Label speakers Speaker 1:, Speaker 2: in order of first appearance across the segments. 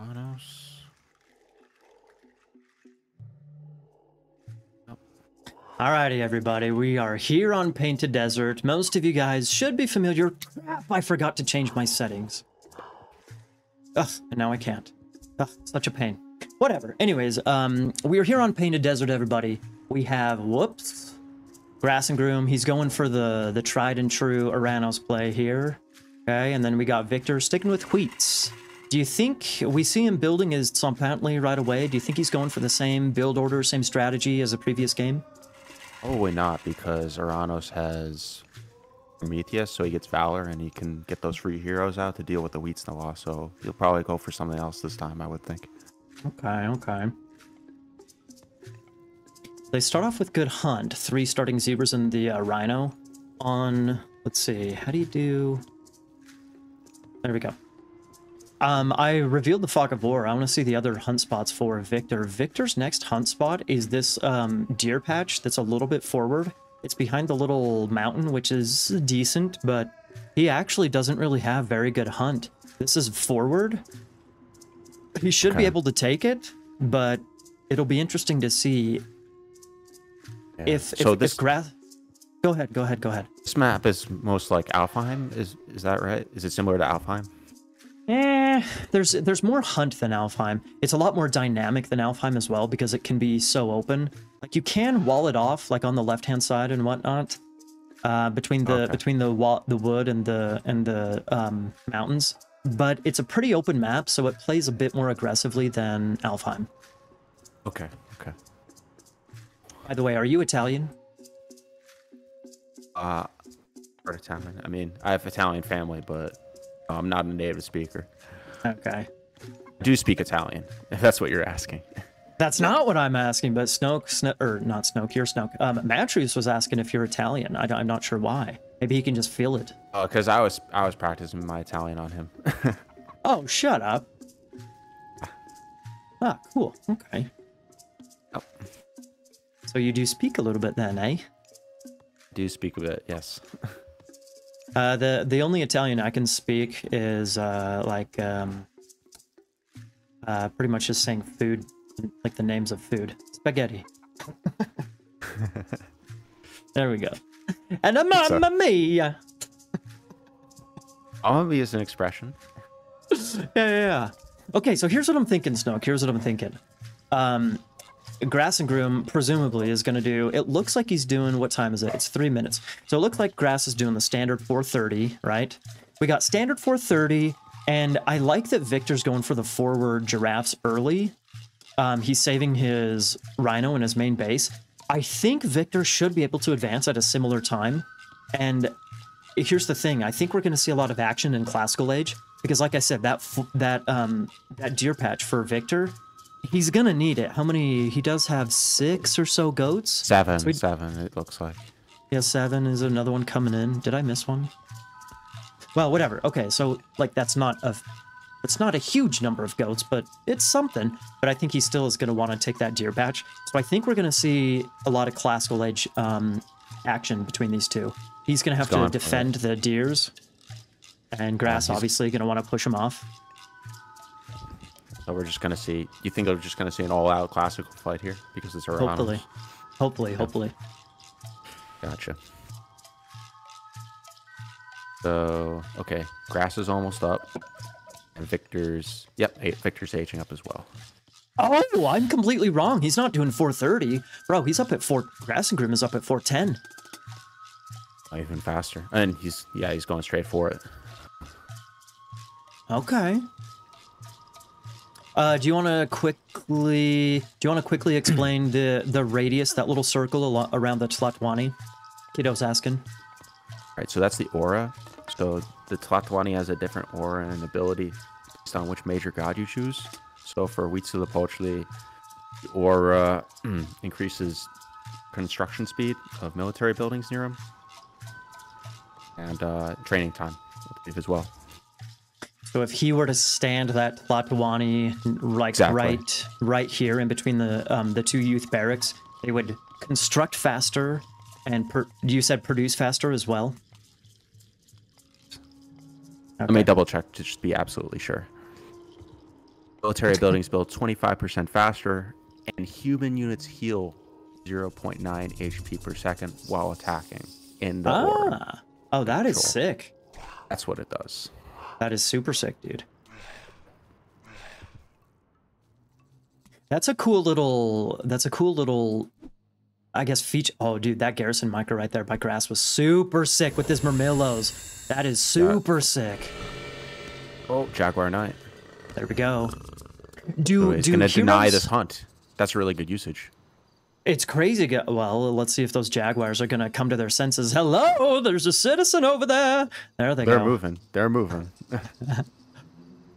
Speaker 1: Manos.
Speaker 2: Alrighty, everybody, we are here on Painted Desert. Most of you guys should be familiar. Crap, I forgot to change my settings. Ugh, and now I can't. Ugh, such a pain. Whatever. Anyways, we are here on Painted Desert, everybody. We have, whoops, Grassengroom. He's going for the tried and true Aranos play here. Okay, and then we got Victor sticking with Wheats. Do you think we see him building his Tsompantli right away? Do you think he's going for the same build order, same strategy as the previous game?
Speaker 1: Probably not, because Aranos has Prometheus, so he gets Valor, and he can get those free heroes out to deal with the Wheats and the Law, so he'll probably go for something else this time, I would think.
Speaker 2: Okay. They start off with good hunt. 3 starting zebras and the Rhino on, let's see, how do you do? There we go. I revealed the Fog of War. I want to see the other hunt spots for Victor. Victor's next hunt spot is this deer patch that's a little bit forward. It's behind the little mountain, which is decent, but he actually doesn't really have very good hunt. This is forward. He should be able to take it, but it'll be interesting to see if grass. Go ahead.
Speaker 1: This map is most like Alfheim, is that right? Is it similar to Alfheim?
Speaker 2: There's more hunt than Alfheim. It's a lot more dynamic than Alfheim as well, because it can be so open. Like, you can wall it off, like on the left-hand side and whatnot, between the wood and the mountains. But it's a pretty open map, so it plays a bit more aggressively than Alfheim.
Speaker 1: Okay.
Speaker 2: By the way, are you Italian?
Speaker 1: Part Italian. I mean, I have Italian family, but I'm not a native speaker.
Speaker 2: Okay.
Speaker 1: I do speak Italian, if that's what you're asking.
Speaker 2: That's not what I'm asking, but not Snoke, you're Snoke. Matrius was asking if you're Italian. I'm not sure why. Maybe he can just feel it.
Speaker 1: Oh, because I was practicing my Italian on him.
Speaker 2: Oh, shut up. Ah, cool. Okay.
Speaker 1: Oh.
Speaker 2: So you do speak a little bit then, eh?
Speaker 1: Do speak a bit, yes.
Speaker 2: The only Italian I can speak is pretty much just saying food, like the names of food. Spaghetti. There we go. And a mamma mia.
Speaker 1: Mamma mia is an expression.
Speaker 2: Yeah. Okay, so here's what I'm thinking, Snoke. Here's what I'm thinking. Grassengroom presumably is going to do, it looks like he's doing, what time is it? It's 3 minutes. So it looks like Grass is doing the standard 430, right? We got standard 430, and I like that Victor's going for the forward giraffes early. He's saving his Rhino in his main base. I think Victor should be able to advance at a similar time. And here's the thing, I think we're going to see a lot of action in Classical Age, because like I said, that deer patch for Victor, he's gonna need it. How many? He does have 6 or so goats.
Speaker 1: 7, it looks like.
Speaker 2: Yeah, 7. Is there another one coming in? Did I miss one? Well, whatever. Okay, so like it's not a huge number of goats, but it's something. But I think he still is gonna want to take that deer patch. So I think we're gonna see a lot of Classical Age action between these two. He's gonna have to defend the deers, and Grass obviously gonna want to push him off.
Speaker 1: So we're just going to see... You think we're just going to see an all-out classical fight here? Because it's Aranos?
Speaker 2: Hopefully.
Speaker 1: Gotcha. So, okay. Grass is almost up. And Victor's... Yep, Victor's aging up as well.
Speaker 2: Oh, I'm completely wrong. He's not doing 430. Bro, he's up at 4... Grassengroom is up at 410.
Speaker 1: Even faster. And he's going straight for it.
Speaker 2: Okay. Do you want to quickly explain the radius, that little circle around the Tlatoani? Kiddo's asking.
Speaker 1: All right, so that's the aura. So the Tlatoani has a different aura and ability based on which major god you choose. So for Huitzilopochtli, the aura increases construction speed of military buildings near him, and training time, I believe, as well.
Speaker 2: So if he were to stand that Tlatoani right here in between the 2 youth barracks, they would construct faster and you said produce faster as well? Okay.
Speaker 1: Let me double check to just be absolutely sure. Military buildings build 25% faster, and human units heal 0.9 HP per second while attacking in the aura.
Speaker 2: Oh, that is sick.
Speaker 1: That's what it does.
Speaker 2: That is super sick, dude. That's a cool little, I guess, feature. Oh, dude, that garrison micro right there by Grass was super sick with his Murmillos. That is super sick.
Speaker 1: Oh, Jaguar Knight.
Speaker 2: There we go.
Speaker 1: He's going to deny this hunt. That's really good usage.
Speaker 2: It's crazy. Well, let's see if those Jaguars are going to come to their senses. Hello, there's a citizen over there. There they go.
Speaker 1: They're moving. They're moving.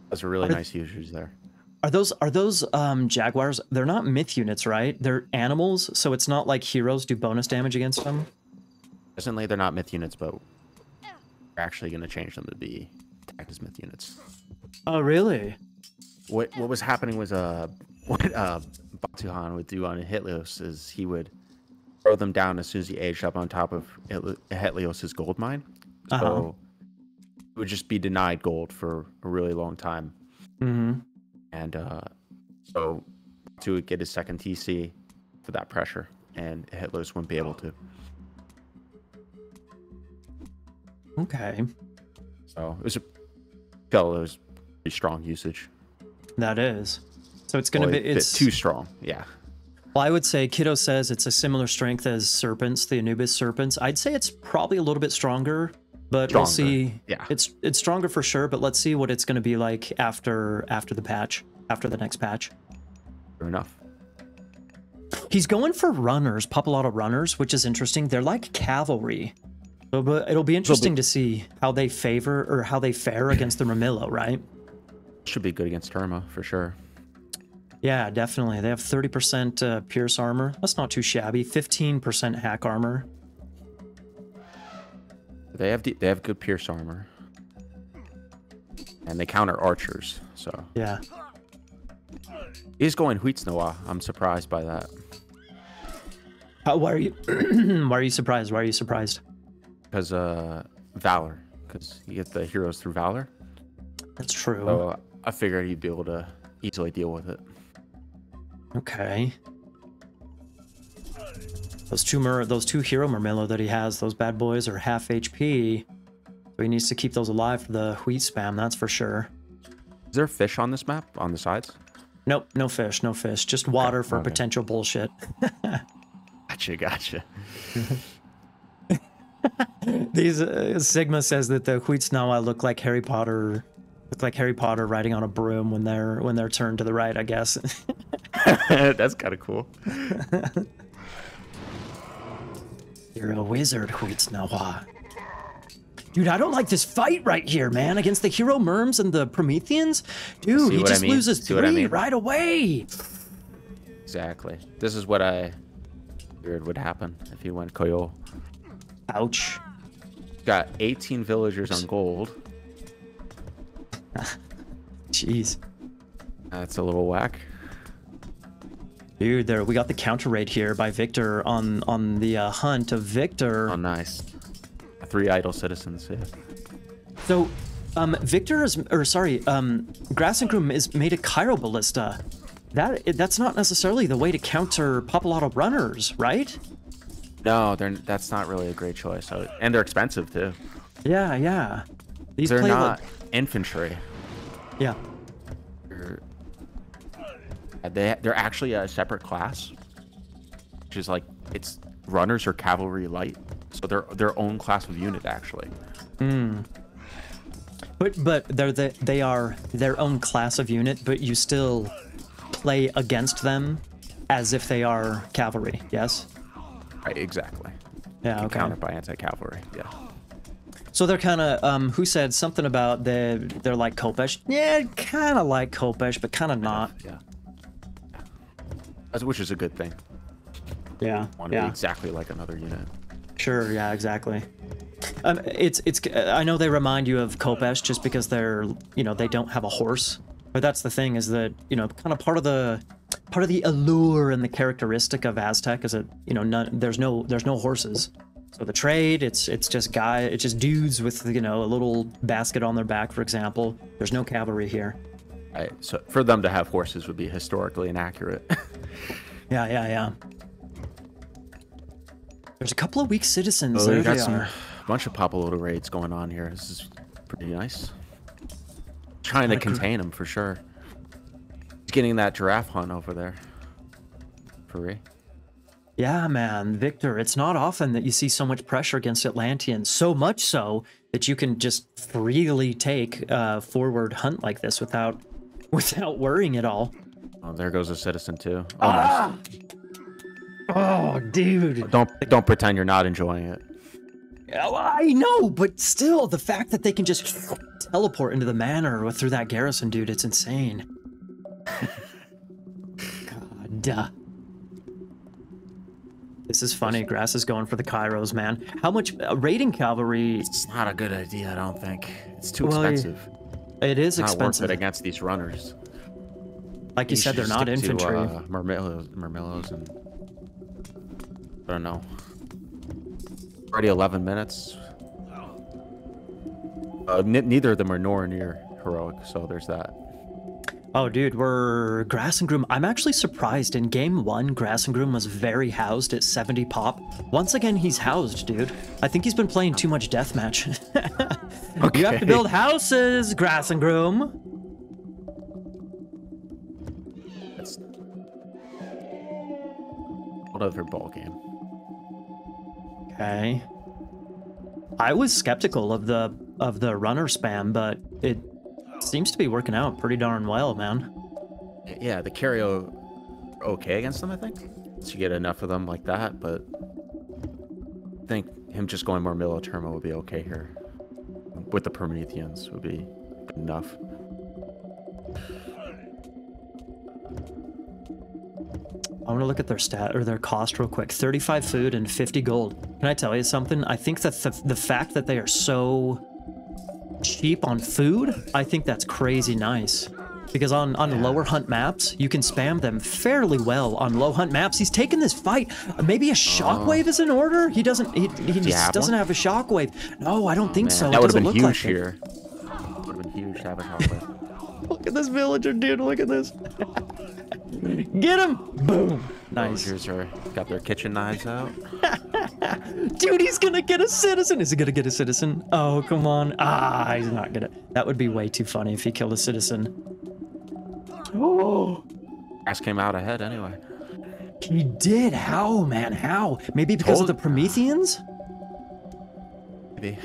Speaker 1: That's a really nice usage there.
Speaker 2: Are those Jaguars? They're not myth units, right? They're animals, so it's not like heroes do bonus damage against them.
Speaker 1: Presently, they're not myth units, but we're actually going to change them to be tagged as myth units.
Speaker 2: Oh, really?
Speaker 1: What was happening was what Batuhan would do on Hitlios is he would throw them down as soon as he aged up on top of Hitlios' gold mine. So it would just be denied gold for a really long time.
Speaker 2: Mm-hmm.
Speaker 1: And so Batu would get his second TC for that pressure, and Hitlios wouldn't be able to.
Speaker 2: Okay.
Speaker 1: So it was pretty strong usage.
Speaker 2: That is. So it's going to be... It's
Speaker 1: too strong, yeah.
Speaker 2: Well, I would say Kiddo says it's a similar strength as Serpents, the Anubis Serpents. I'd say it's probably a little bit stronger, but we'll see.
Speaker 1: Yeah.
Speaker 2: It's stronger for sure, but let's see what it's going to be like after the patch, after the next patch.
Speaker 1: Fair enough.
Speaker 2: He's going for runners, pop a lot of runners, which is interesting. They're like cavalry. But it'll be interesting to see how they favor or how they fare against the Murmillo, right?
Speaker 1: Should be good against Terma, for sure.
Speaker 2: Yeah, definitely. They have 30% pierce armor. That's not too shabby. 15% hack armor.
Speaker 1: They have good pierce armor, and they counter archers. So
Speaker 2: yeah,
Speaker 1: he's going Huitsnoa. I'm surprised by that.
Speaker 2: Why are you? Why are you surprised? Why are you surprised?
Speaker 1: Because Valor. Because you get the heroes through Valor.
Speaker 2: That's true.
Speaker 1: So I figured he'd be able to easily deal with it.
Speaker 2: Okay. Those two hero Murmillo that he has, those bad boys are half HP. So he needs to keep those alive for the wheat spam, that's for sure.
Speaker 1: Is there fish on this map, on the sides?
Speaker 2: Nope, no fish, no fish. Just water for potential bullshit.
Speaker 1: Gotcha.
Speaker 2: These Sigma says that the Huitsnawa look like Harry Potter riding on a broom when they're turned to the right, I guess.
Speaker 1: That's kind of cool.
Speaker 2: You're a wizard, Huitsnawa. Dude, I don't like this fight right here, man, against the hero Merms and the Prometheans. Dude, he just loses 3 right away.
Speaker 1: Exactly. This is what I feared would happen if he went Koyo.
Speaker 2: Ouch.
Speaker 1: Got 18 villagers on gold.
Speaker 2: Jeez.
Speaker 1: That's a little whack.
Speaker 2: Dude, we got the counter raid here by Victor on the hunt of Victor.
Speaker 1: Oh, nice. 3 idle citizens, yeah.
Speaker 2: So, Grassengroom is made a Cairo Ballista. That's not necessarily the way to counter Popolato runners, right?
Speaker 1: No, that's not really a great choice. And they're expensive, too.
Speaker 2: Yeah.
Speaker 1: They're not infantry.
Speaker 2: Yeah.
Speaker 1: They're actually a separate class, which is like runners or cavalry light, so they're their own class of unit actually.
Speaker 2: But they are their own class of unit, but you still play against them as if they are cavalry. Yes.
Speaker 1: Right. Exactly.
Speaker 2: Yeah. Okay.
Speaker 1: Countered by anti-cavalry. Yeah.
Speaker 2: So they're kind of who said something about they're like Kopesh? Yeah, kind of like Kopesh, but kind of not.
Speaker 1: Yeah. Which is a good thing.
Speaker 2: Yeah.
Speaker 1: Want to be exactly like another unit.
Speaker 2: Sure. Yeah. Exactly. I know they remind you of Kopesh just because they're they don't have a horse, but that's the thing is that kind of part of the allure and the characteristic of Aztec is that there's no horses. So the trade, it's just dudes with a little basket on their back, for example. There's no cavalry here.
Speaker 1: So for them to have horses would be historically inaccurate.
Speaker 2: Yeah. There's a couple of weak citizens.
Speaker 1: Oh,
Speaker 2: There
Speaker 1: you got
Speaker 2: they
Speaker 1: some
Speaker 2: are.
Speaker 1: bunch of Papaloto raids going on here. This is pretty nice. Trying to contain him for sure. He's getting that giraffe hunt over there. For real.
Speaker 2: Yeah, man, Victor, it's not often that you see so much pressure against Atlanteans, so much so that you can just freely take a forward hunt like this without worrying at all.
Speaker 1: Oh, there goes a citizen too.
Speaker 2: Ah! Oh, dude.
Speaker 1: Don't pretend you're not enjoying it.
Speaker 2: Oh, I know, but still, the fact that they can just teleport into the manor through that garrison, dude, it's insane. God. This is funny. Grass is going for the Kairos, man. How much raiding cavalry?
Speaker 1: It's not a good idea, I don't think. It's too expensive.
Speaker 2: It is
Speaker 1: not
Speaker 2: expensive.
Speaker 1: Worth it against these runners.
Speaker 2: Like you said, they're not infantry.
Speaker 1: Murmillos and I don't know. Already 11 minutes. Neither of them are nowhere near heroic, so there's that.
Speaker 2: Oh, dude, we're Grassengroom. I'm actually surprised. In game 1, Grassengroom was very housed at 70 pop. Once again, he's housed, dude. I think he's been playing too much deathmatch. Okay. You have to build houses, Grassengroom.
Speaker 1: That's another ball game.
Speaker 2: Okay. I was skeptical of the runner spam, but it seems to be working out pretty darn well, man.
Speaker 1: Yeah, the carry okay against them, I think. So you get enough of them like that, but I think him just going more Militermo would be okay here. With the Prometheans would be enough.
Speaker 2: I want to look at their stat or their cost real quick. 35 food and 50 gold. Can I tell you something? I think that the fact that they are so cheap on food, I think that's crazy nice. Because on lower hunt maps, you can spam them fairly well on low hunt maps. He's taking this fight. Maybe a shockwave is in order? He doesn't just doesn't have a shockwave. No, I don't think so.
Speaker 1: That would have been huge
Speaker 2: like
Speaker 1: here. Would have been huge to have a shockwave.
Speaker 2: Look at this villager, dude. Look at this. Get him! Boom. Nice.
Speaker 1: Villagers got their kitchen knives out.
Speaker 2: Dude, he's gonna get a citizen. Is he gonna get a citizen? Oh, come on. Ah, he's not gonna. That would be way too funny if he killed a citizen. Oh.
Speaker 1: Ass came out ahead anyway.
Speaker 2: He did. How, man? How? Maybe because of the Prometheans?
Speaker 1: Maybe.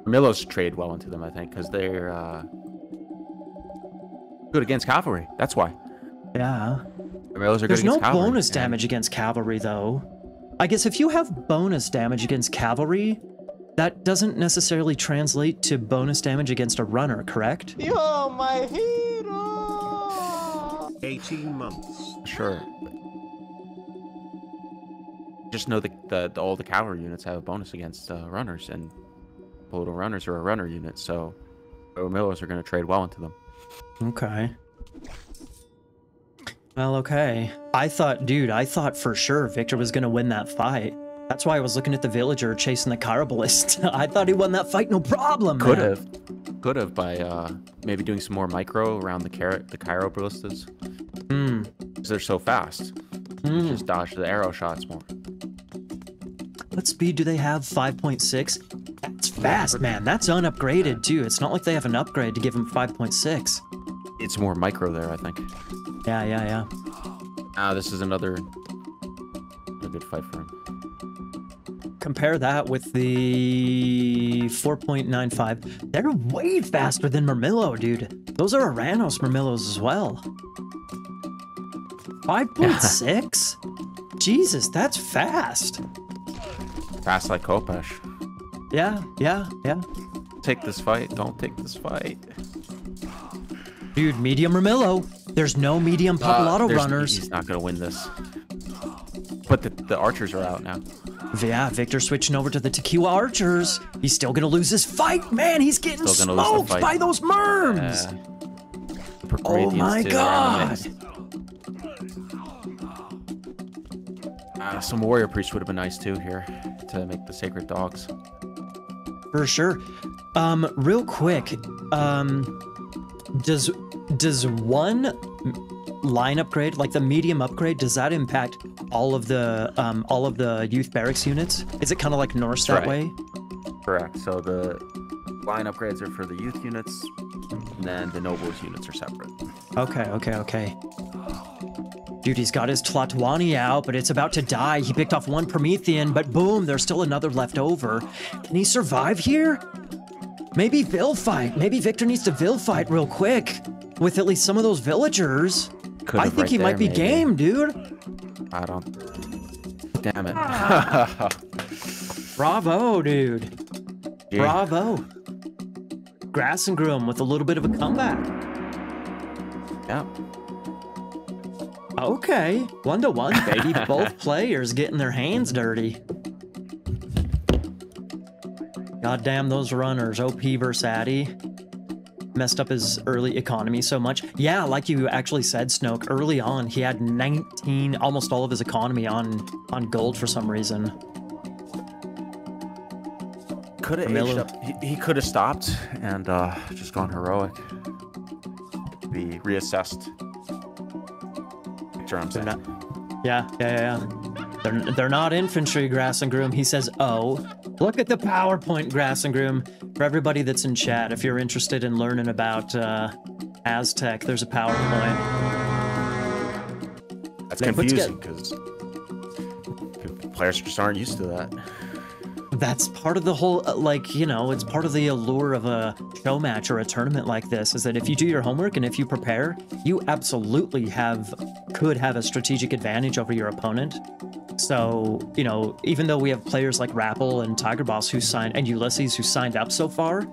Speaker 1: Millos trade well into them, I think, because they're good against cavalry. That's why.
Speaker 2: Yeah.
Speaker 1: There's
Speaker 2: no bonus damage against cavalry, though. I guess if you have bonus damage against cavalry, that doesn't necessarily translate to bonus damage against a runner, correct?
Speaker 3: You're my hero!
Speaker 4: 18 months.
Speaker 1: Sure. Just know that all the cavalry units have a bonus against runners, and little runners are a runner unit, so Millos are going to trade well into them.
Speaker 2: Okay. Well, okay. I thought for sure Victor was going to win that fight. That's why I was looking at the villager chasing the Chirobalist. I thought he won that fight, no problem,
Speaker 1: Could
Speaker 2: man.
Speaker 1: have by maybe doing some more micro around the Chiroballistas. Because they're so fast. Just dodge the arrow shots more.
Speaker 2: What speed do they have? 5.6? That's fast, man. That's unupgraded, too. It's not like they have an upgrade to give him 5.6.
Speaker 1: It's more micro there, I think.
Speaker 2: Yeah.
Speaker 1: This is a good fight for him.
Speaker 2: Compare that with the 4.95. They're way faster than Murmillo, dude. Those are Aranos Murmillos as well. 5.6? Jesus, that's fast.
Speaker 1: Fast like Kopesh.
Speaker 2: Yeah.
Speaker 1: Take this fight. Don't take this fight.
Speaker 2: Dude, medium Murmillo. There's no medium Papaloto runners.
Speaker 1: He's not going to win this. But the archers are out now.
Speaker 2: Yeah, Victor switching over to the Tequila Archers. He's still going to lose his fight, man. He's getting smoked by those Murms. Oh my god.
Speaker 1: Some warrior priests would have been nice too here to make the sacred dogs.
Speaker 2: For sure. Real quick, Does one line upgrade, like the medium upgrade, does that impact all of the youth barracks units? Is it kind of like Norse that way?
Speaker 1: Correct. So the line upgrades are for the youth units, and then the nobles units are separate.
Speaker 2: Okay. Dude, he's got his Tlatoani out, but it's about to die. He picked off one Promethean, but boom, there's still another left over. Can he survive here? Maybe Vil fight. Maybe Victor needs to Vil fight real quick with at least some of those villagers. I think he might be game, dude.
Speaker 1: I don't... Damn it.
Speaker 2: Bravo, dude.
Speaker 1: Yeah.
Speaker 2: Bravo. Grassengroom with a little bit of a comeback.
Speaker 1: Yeah.
Speaker 2: Okay. 1-1, baby. Both players getting their hands dirty. Goddamn those runners. OP versus Addy. Messed up his early economy so much. Yeah, like you actually said, Snoke, early on, he had 19, almost all of his economy on gold for some reason.
Speaker 1: Could have aged up. He could have stopped and just gone heroic. Be reassessed.
Speaker 2: Yeah. They're not infantry, Grassengroom. He says, oh. Look at the PowerPoint, Grassengroom. For everybody that's in chat, if you're interested in learning about Aztec, there's a PowerPoint.
Speaker 1: That's confusing because players just aren't used to that.
Speaker 2: That's part of the whole, like, you know, it's part of the allure of a show match or a tournament like this, is that if you do your homework and if you prepare, you absolutely could have a strategic advantage over your opponent. So, you know, even though we have players like Rappel and Tiger Boss and Ulysses who signed up so far,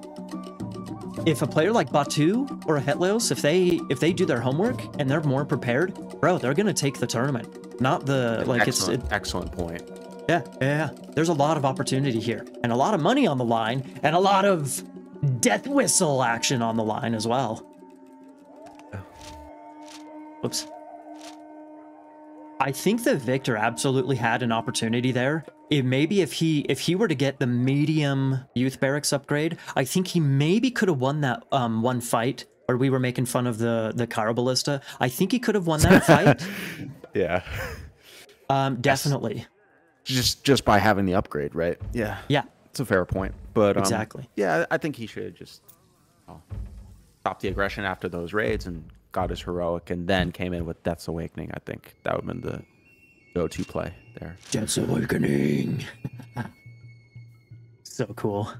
Speaker 2: if a player like Batu or a Hetleos, if they do their homework and they're more prepared, bro, they're gonna take the tournament. Not the like
Speaker 1: excellent point.
Speaker 2: Yeah. There's a lot of opportunity here, and a lot of money on the line, and a lot of death whistle action on the line as well. Whoops. I think that Victor absolutely had an opportunity there. Maybe if he were to get the medium youth barracks upgrade, I think he maybe could have won that one fight where we were making fun of the Cairo Ballista. I think he could have won that fight.
Speaker 1: Yeah.
Speaker 2: Definitely.
Speaker 1: Just by having the upgrade, right? Yeah.
Speaker 2: Yeah.
Speaker 1: It's a fair point. But
Speaker 2: exactly.
Speaker 1: Yeah, I think he should just stop the aggression after those raids and got his heroic and then came in with Death's Awakening. I think that would have been the go-to play there.
Speaker 2: Death's Awakening. So cool.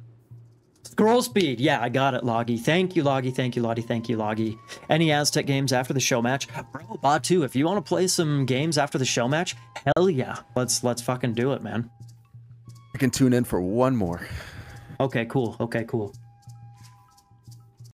Speaker 2: Scroll speed. Yeah, I got it, Loggy. Thank you, Loggy. Thank you, Loggy. Thank you, Loggy. Any Aztec games after the show match? Bro, Batu, if you want to play some games after the show match, hell yeah. Let's fucking do it, man.
Speaker 1: I can tune in for one more.
Speaker 2: Okay, cool.